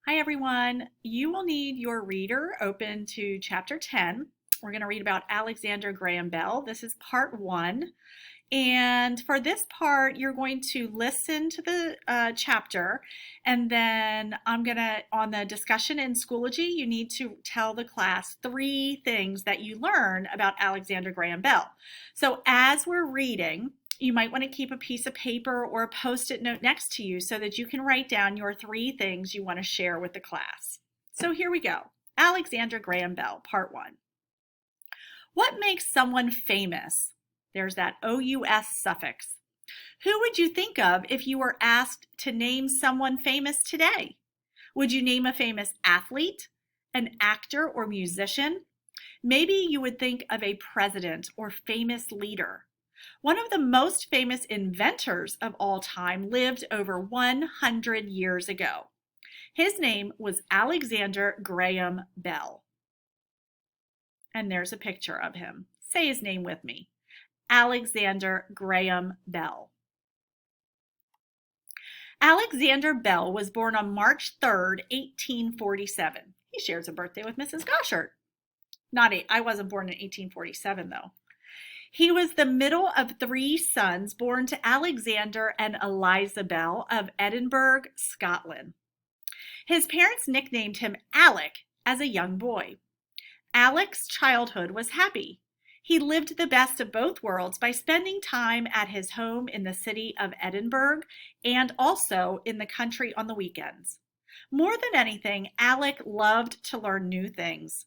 Hi everyone. You will need your reader open to chapter 10. We're going to read about Alexander Graham Bell. This is part 1. And for this part, you're going to listen to the chapter, and then on the discussion in Schoology, you need to tell the class 3 things that you learn about Alexander Graham Bell. So as we're reading, you might want to keep a piece of paper or a post-it note next to you so that you can write down your 3 things you want to share with the class. So here we go. Alexander Graham Bell, part 1. What makes someone famous? There's that OUS suffix. Who would you think of if you were asked to name someone famous today? Would you name a famous athlete, an actor or musician? Maybe you would think of a president or famous leader. One of the most famous inventors of all time lived over 100 years ago. His name was Alexander Graham Bell. And there's a picture of him. Say his name with me. Alexander Graham Bell. Alexander Bell was born on March 3rd, 1847. He shares a birthday with Mrs. Goshert. I wasn't born in 1847 though. He was the middle of 3 sons born to Alexander and Eliza Bell of Edinburgh, Scotland. His parents nicknamed him Alec as a young boy. Alec's childhood was happy. He lived the best of both worlds by spending time at his home in the city of Edinburgh and also in the country on the weekends. More than anything, Alec loved to learn new things.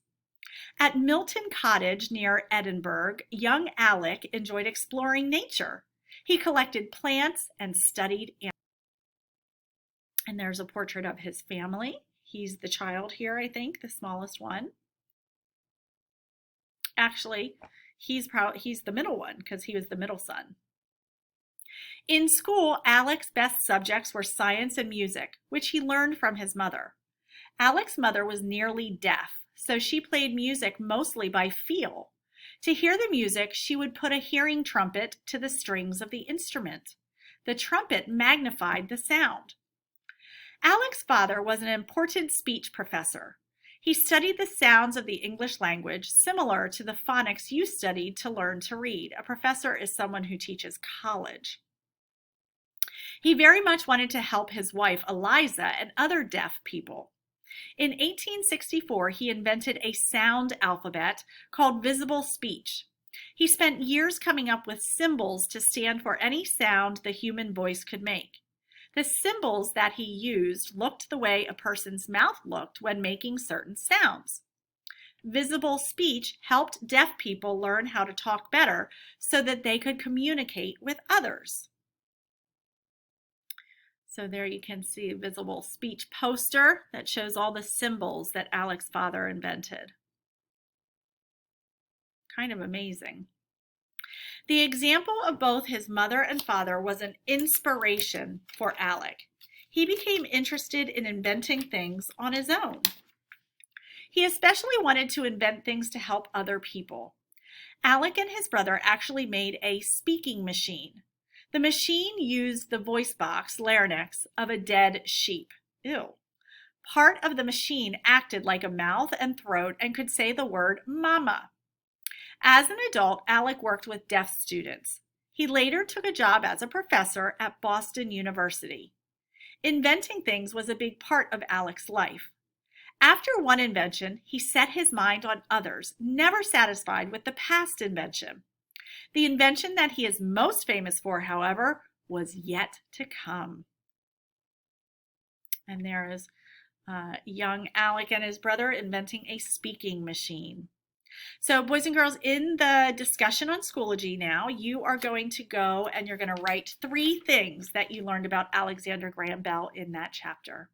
At Milton Cottage near Edinburgh, young Alec enjoyed exploring nature. He collected plants and studied animals. And there's a portrait of his family. He's the child here, I think, the smallest one. Actually, he's the middle one because he was the middle son. In school, Alec's best subjects were science and music, which he learned from his mother. Alec's mother was nearly deaf, so she played music mostly by feel. To hear the music, she would put a hearing trumpet to the strings of the instrument. The trumpet magnified the sound. Alec's father was an important speech professor. He studied the sounds of the English language, similar to the phonics you studied to learn to read. A professor is someone who teaches college. He very much wanted to help his wife, Eliza, and other deaf people. In 1864, he invented a sound alphabet called visible speech. He spent years coming up with symbols to stand for any sound the human voice could make. The symbols that he used looked the way a person's mouth looked when making certain sounds. Visible speech helped deaf people learn how to talk better so that they could communicate with others. So there you can see a visible speech poster that shows all the symbols that Alec's father invented. Kind of amazing. The example of both his mother and father was an inspiration for Alec. He became interested in inventing things on his own. He especially wanted to invent things to help other people. Alec and his brother actually made a speaking machine. The machine used the voice box, larynx, of a dead sheep. Ew. Part of the machine acted like a mouth and throat and could say the word mama. As an adult, Alec worked with deaf students. He later took a job as a professor at Boston University. Inventing things was a big part of Alec's life. After one invention, he set his mind on others, never satisfied with the past invention. The invention that he is most famous for, however, was yet to come. And there is young Alec and his brother inventing a speaking machine. So boys and girls, in the discussion on Schoology now, you are going to go and you're going to write 3 things that you learned about Alexander Graham Bell in that chapter.